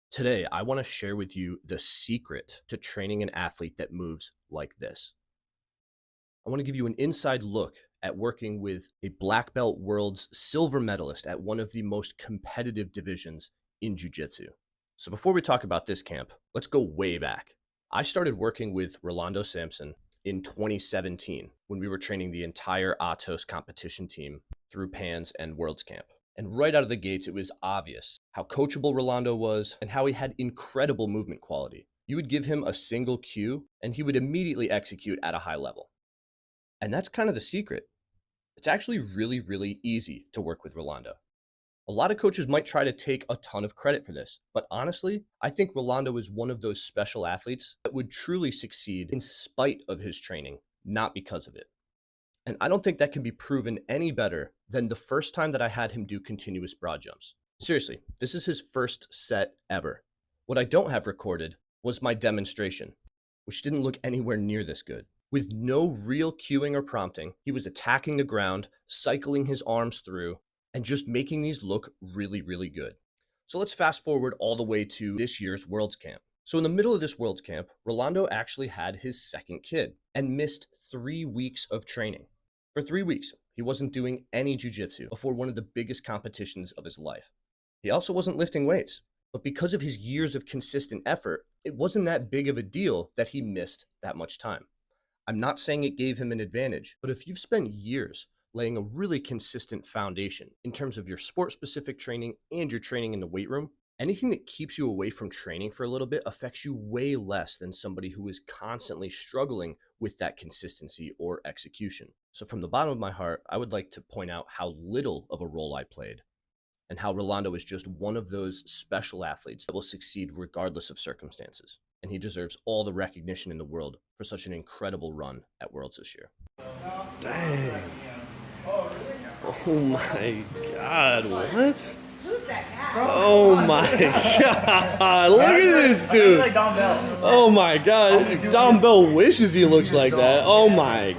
Today, I want to share with you the secret to training an athlete that moves like this. I want to give you an inside look at working with a black belt world's silver medalist at one of the most competitive divisions in jiu-jitsu. So before we talk about this camp, let's go way back. I started working with Rolando Samson in 2017 when we were training the entire Atos competition team through PANS and Worlds Camp. And right out of the gates, it was obvious how coachable Rolando was and how he had incredible movement quality. You would give him a single cue and he would immediately execute at a high level. And that's kind of the secret. It's actually really, really easy to work with Rolando. A lot of coaches might try to take a ton of credit for this, but honestly, I think Rolando is one of those special athletes that would truly succeed in spite of his training, not because of it. And I don't think that can be proven any better than the first time that I had him do continuous broad jumps. Seriously, this is his first set ever. What I don't have recorded was my demonstration, which didn't look anywhere near this good. With no real cueing or prompting, he was attacking the ground, cycling his arms through, and just making these look really, really good. So let's fast forward all the way to this year's Worlds Camp. So in the middle of this Worlds Camp, Rolando actually had his second kid and missed 3 weeks of training. For 3 weeks, he wasn't doing any jiu-jitsu before one of the biggest competitions of his life. He also wasn't lifting weights, but because of his years of consistent effort, it wasn't that big of a deal that he missed that much time. I'm not saying it gave him an advantage, but if you've spent years laying a really consistent foundation in terms of your sport-specific training and your training in the weight room, anything that keeps you away from training for a little bit affects you way less than somebody who is constantly struggling with that consistency or execution. So from the bottom of my heart, I would like to point out how little of a role I played and how Rolando is just one of those special athletes that will succeed regardless of circumstances. And he deserves all the recognition in the world for such an incredible run at Worlds this year. Dang. Oh my god, what? Who's that guy? Oh my god, look at this dude. Like Don Bell. Oh my god, Don Bell wishes he looks like that. Oh my